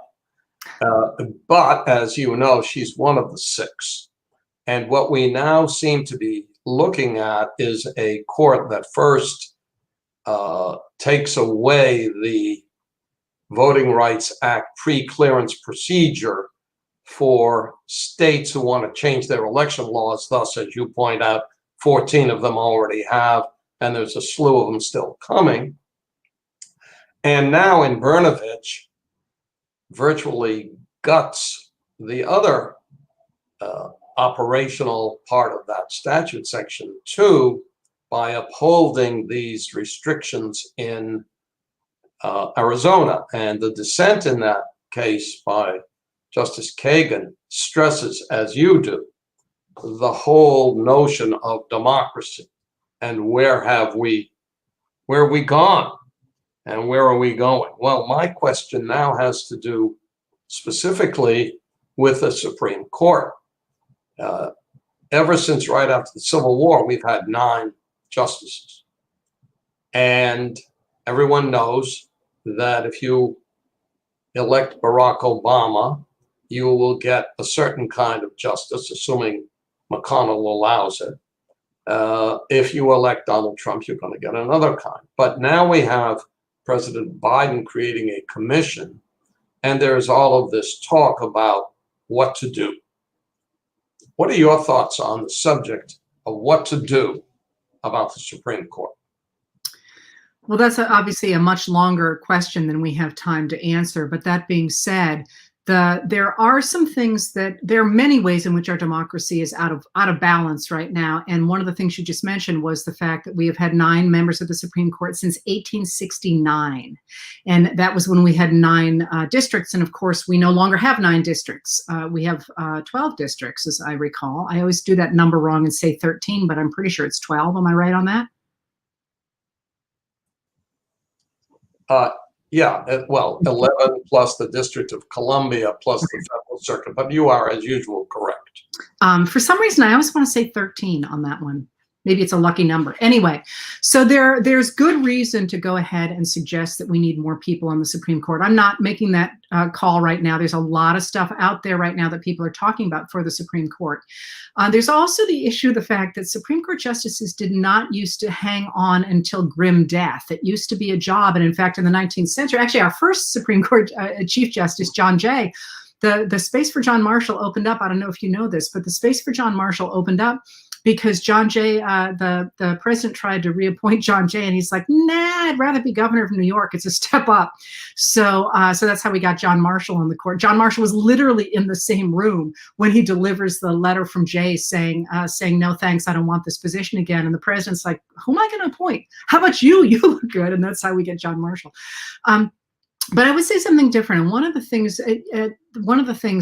But as you know, she's one of the 6. And what we now seem to be looking at is a court that first takes away the Voting Rights Act pre-clearance procedure for states who want to change their election laws. Thus, as you point out, 14 of them already have, and there's a slew of them still coming. And now in Brnovich, virtually guts the other operational part of that statute, Section 2, by upholding these restrictions in Arizona. And the dissent in that case by Justice Kagan stresses, as you do, the whole notion of democracy and where are we gone and where are we going? Well, my question now has to do specifically with the Supreme Court. Ever since right after the Civil War, we've had 9 justices. And everyone knows that if you elect Barack Obama, you will get a certain kind of justice, assuming McConnell allows it. If you elect Donald Trump, you're going to get another kind. But now we have President Biden creating a commission, and there's all of this talk about what to do. What are your thoughts on the subject of what to do about the Supreme Court? Well, that's obviously a much longer question than we have time to answer. But that being said, there are some things there are many ways in which our democracy is out of balance right now. And one of the things you just mentioned was the fact that we have had 9 members of the Supreme Court since 1869. And that was when we had 9 districts. And of course, we no longer have 9 districts. We have 12 districts, as I recall. I always do that number wrong and say 13, but I'm pretty sure it's 12. Am I right on that? Yeah, well, 11 plus the District of Columbia plus the Federal Circuit, but you are, as usual, correct. For some reason, I always want to say 13 on that one. Maybe it's a lucky number. Anyway, so there's good reason to go ahead and suggest that we need more people on the Supreme Court. I'm not making that call right now. There's a lot of stuff out there right now that people are talking about for the Supreme Court. There's also the issue of the fact that Supreme Court justices did not used to hang on until grim death. It used to be a job. And in fact, in the 19th century, actually our first Supreme Court Chief Justice, John Jay, the space for John Marshall opened up. I don't know if you know this, but the space for John Marshall opened up because John Jay, the president tried to reappoint John Jay, and he's like, nah, I'd rather be governor of New York. It's a step up. So that's how we got John Marshall on the court. John Marshall was literally in the same room when he delivers the letter from Jay saying, no, thanks, I don't want this position again. And the president's like, who am I going to appoint? How about you? You look good. And that's how we get John Marshall. But I would say something different. And one of the things,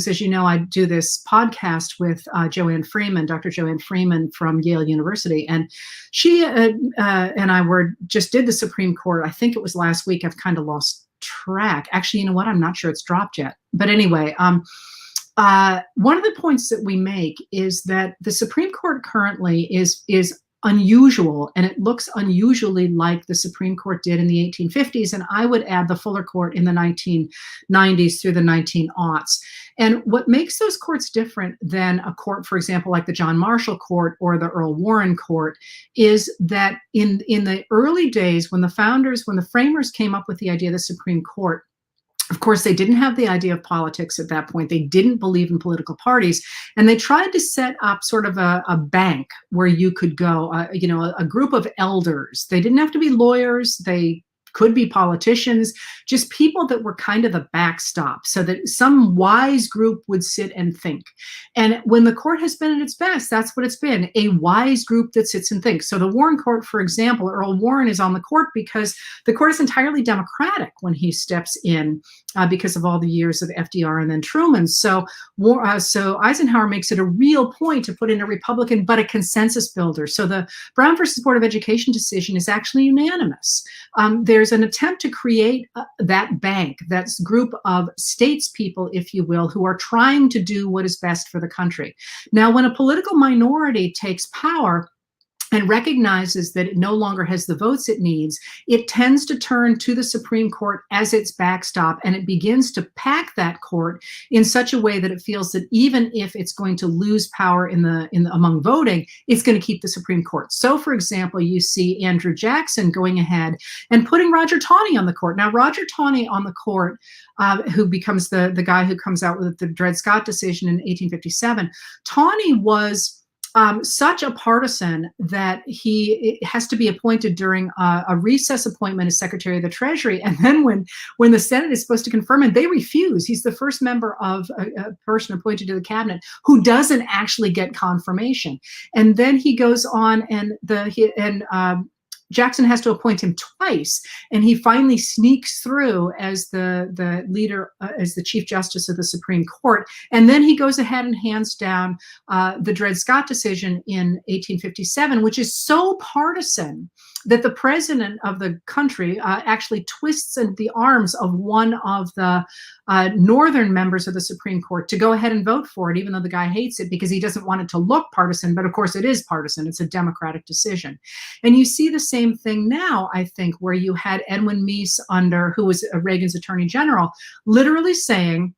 as you know, I do this podcast with Joanne Freeman, Dr. Joanne Freeman from Yale University. And she and I just did the Supreme Court. I think it was last week. I've kind of lost track. Actually, you know what? I'm not sure it's dropped yet. But anyway, one of the points that we make is that the Supreme Court currently is unusual, and it looks unusually like the Supreme Court did in the 1850s, and I would add the Fuller Court in the 1990s through the 1900s. And what makes those courts different than a court, for example, like the John Marshall Court or the Earl Warren Court, is that in the early days when the framers came up with the idea of the Supreme Court, of course, they didn't have the idea of politics at that point. They didn't believe in political parties. And they tried to set up sort of a bank where you could go, a group of elders. They didn't have to be lawyers. They could be politicians, just people that were kind of the backstop so that some wise group would sit and think. And when the court has been at its best, that's what it's been, a wise group that sits and thinks. So the Warren Court, for example, Earl Warren is on the court because the court is entirely Democratic when he steps in because of all the years of FDR and then Truman. So Eisenhower makes it a real point to put in a Republican, but a consensus builder. So the Brown versus Board of Education decision is actually unanimous. There's an attempt to create that bank, that group of statespeople, if you will, who are trying to do what is best for the country. Now, when a political minority takes power and recognizes that it no longer has the votes it needs, it tends to turn to the Supreme Court as its backstop, and it begins to pack that court in such a way that it feels that even if it's going to lose power among voting, it's going to keep the Supreme Court. So, for example, you see Andrew Jackson going ahead and putting Roger Taney on the court. Now, Roger Taney on the court, who becomes the guy who comes out with the Dred Scott decision in 1857, Taney was such a partisan that he has to be appointed during a recess appointment as Secretary of the Treasury. And then when the Senate is supposed to confirm him, they refuse. He's the first member of a person appointed to the cabinet who doesn't actually get confirmation. And then he goes on Jackson has to appoint him twice, and he finally sneaks through as the leader, as the Chief Justice of the Supreme Court. And then he goes ahead and hands down the Dred Scott decision in 1857, which is so partisan that the president of the country actually twists in the arms of one of the northern members of the Supreme Court to go ahead and vote for it, even though the guy hates it because he doesn't want it to look partisan. But of course, it is partisan. It's a Democratic decision. And you see the same thing now, I think, where you had Edwin Meese who was Reagan's Attorney General, literally saying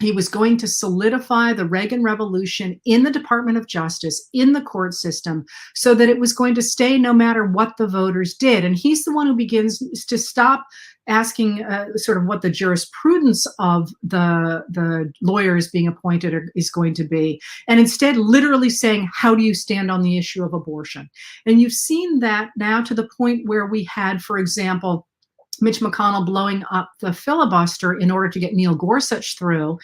he was going to solidify the Reagan Revolution in the Department of Justice, in the court system, so that it was going to stay no matter what the voters did. And he's the one who begins to stop asking sort of what the jurisprudence of the lawyers being appointed is going to be, and instead literally saying, how do you stand on the issue of abortion? And you've seen that now to the point where we had, for example, Mitch McConnell blowing up the filibuster in order to get Neil Gorsuch through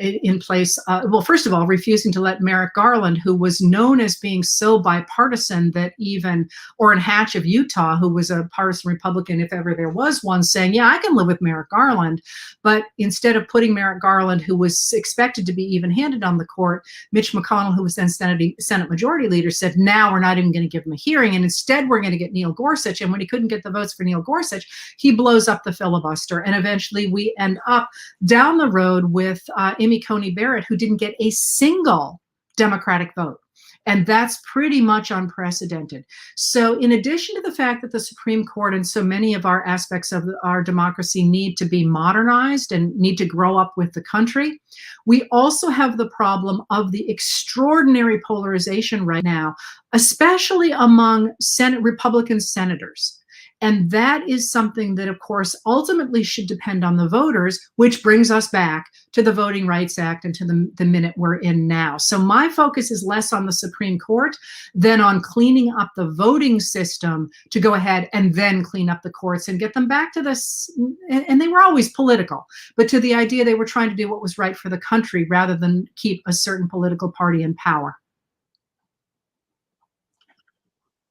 in place. Well, first of all, refusing to let Merrick Garland, who was known as being so bipartisan that even Orrin Hatch of Utah, who was a partisan Republican, if ever there was one, saying, yeah, I can live with Merrick Garland. But instead of putting Merrick Garland, who was expected to be even-handed on the court, Mitch McConnell, who was then Senate Majority Leader, said, now we're not even going to give him a hearing. And instead, we're going to get Neil Gorsuch. And when he couldn't get the votes for Neil Gorsuch, he blows up the filibuster, and eventually we end up down the road with Amy Coney Barrett, who didn't get a single Democratic vote. And that's pretty much unprecedented. So in addition to the fact that the Supreme Court and so many of our aspects of our democracy need to be modernized and need to grow up with the country, we also have the problem of the extraordinary polarization right now, especially among Republican senators. And that is something that, of course, ultimately should depend on the voters, which brings us back to the Voting Rights Act and to the minute we're in now. So my focus is less on the Supreme Court than on cleaning up the voting system to go ahead and then clean up the courts and get them back to this. And they were always political, but to the idea they were trying to do what was right for the country rather than keep a certain political party in power.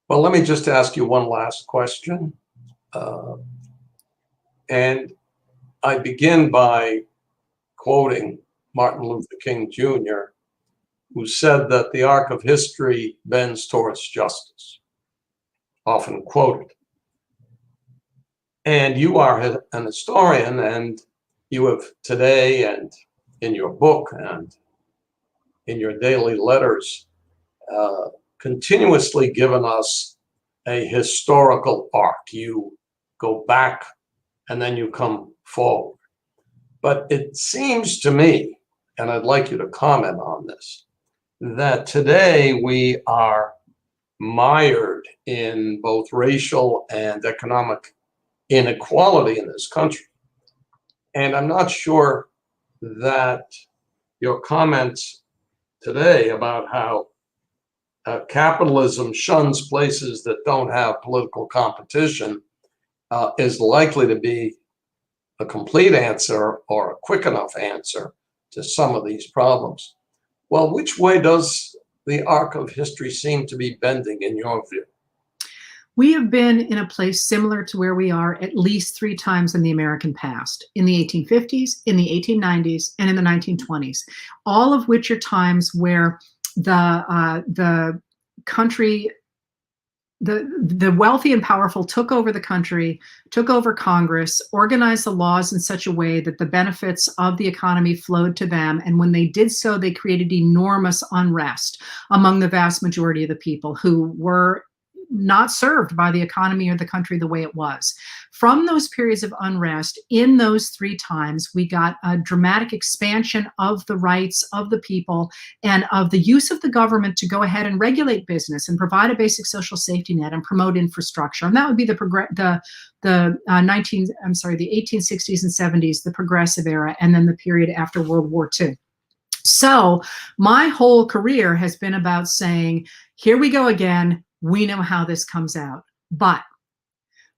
Well, let me just ask you one last question. And I begin by quoting Martin Luther King Jr., who said that the arc of history bends towards justice, often quoted. And you are an historian, and you have today and in your book and in your daily letters continuously given us a historical arc. You go back and then you come forward. But it seems to me, and I'd like you to comment on this, that today we are mired in both racial and economic inequality in this country. And I'm not sure that your comments today about how capitalism shuns places that don't have political competition is likely to be a complete answer or a quick enough answer to some of these problems. Well, which way does the arc of history seem to be bending in your view? We have been in a place similar to where we are at least 3 times in the American past, in the 1850s, in the 1890s, and in the 1920s, all of which are times where the country, the wealthy and powerful took over the country, took over Congress, organized the laws in such a way that the benefits of the economy flowed to them. And when they did so, they created enormous unrest among the vast majority of the people who were not served by the economy or the country the way it was. From those periods of unrest, in those 3 times, we got a dramatic expansion of the rights of the people and of the use of the government to go ahead and regulate business and provide a basic social safety net and promote infrastructure. And that would be the 1860s and 70s, the progressive era, and then the period after World War II. So my whole career has been about saying, here we go again. We know how this comes out. But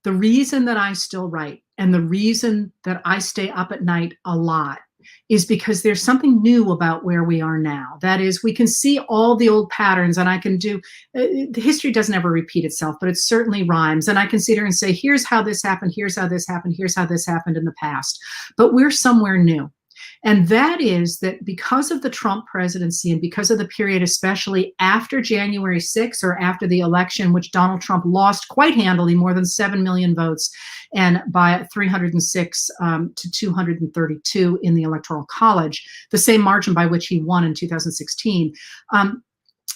the reason that I still write and the reason that I stay up at night a lot is because there's something new about where we are now. That is, we can see all the old patterns, and I can do, history doesn't ever repeat itself, but it certainly rhymes. And I can sit here and say, here's how this happened, here's how this happened, here's how this happened in the past. But we're somewhere new. And that is that because of the Trump presidency and because of the period, especially after January 6th or after the election, which Donald Trump lost quite handily, more than 7 million votes, and by 306 to 232 in the Electoral College, the same margin by which he won in 2016.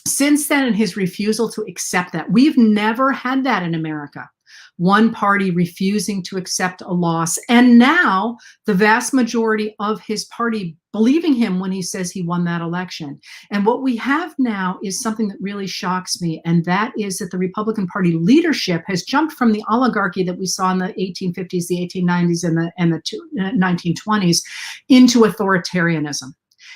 Since then, and his refusal to accept that, we've never had that in America. one party refusing to accept a loss, and now the vast majority of his party believing him when he says he won that election. And what we have now is something that really shocks me, and that is that the Republican Party leadership has jumped from the oligarchy that we saw in the 1850s, the 1890s, and the 1920s into authoritarianism.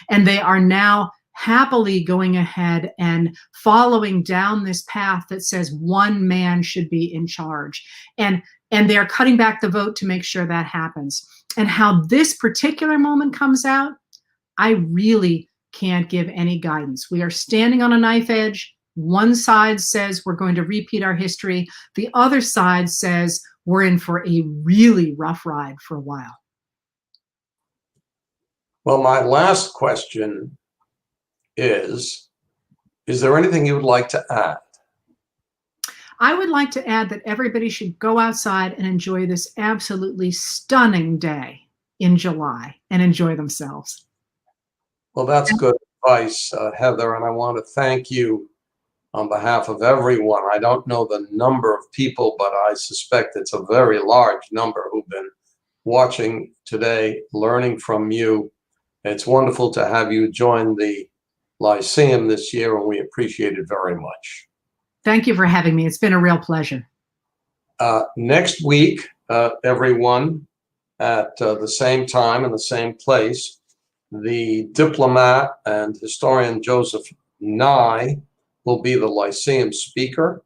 And they are now happily going ahead and following down this path that says one man should be in charge. And they're cutting back the vote to make sure that happens. And how this particular moment comes out, I really can't give any guidance. We are standing on a knife edge. One side says we're going to repeat our history. The other side says we're in for a really rough ride for a while. Well, my last question is there anything you would like to add? I would like to add that everybody should go outside and enjoy this absolutely stunning day in July and enjoy themselves. Well, that's good advice, Heather, and I want to thank you on behalf of everyone. I don't know the number of people, but I suspect it's a very large number who've been watching today, learning from you. It's wonderful to have you join the Lyceum this year, and we appreciate it very much. Thank you for having me. It's been a real pleasure. Next week, everyone, at the same time and the same place, the diplomat and historian Joseph Nye will be the Lyceum speaker.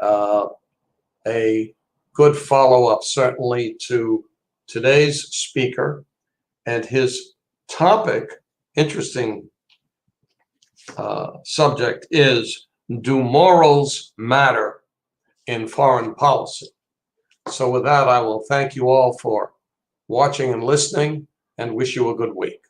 A good follow-up, certainly, to today's speaker, and his topic, interesting subject, is, do morals matter in foreign policy? So with that, I will thank you all for watching and listening and wish you a good week.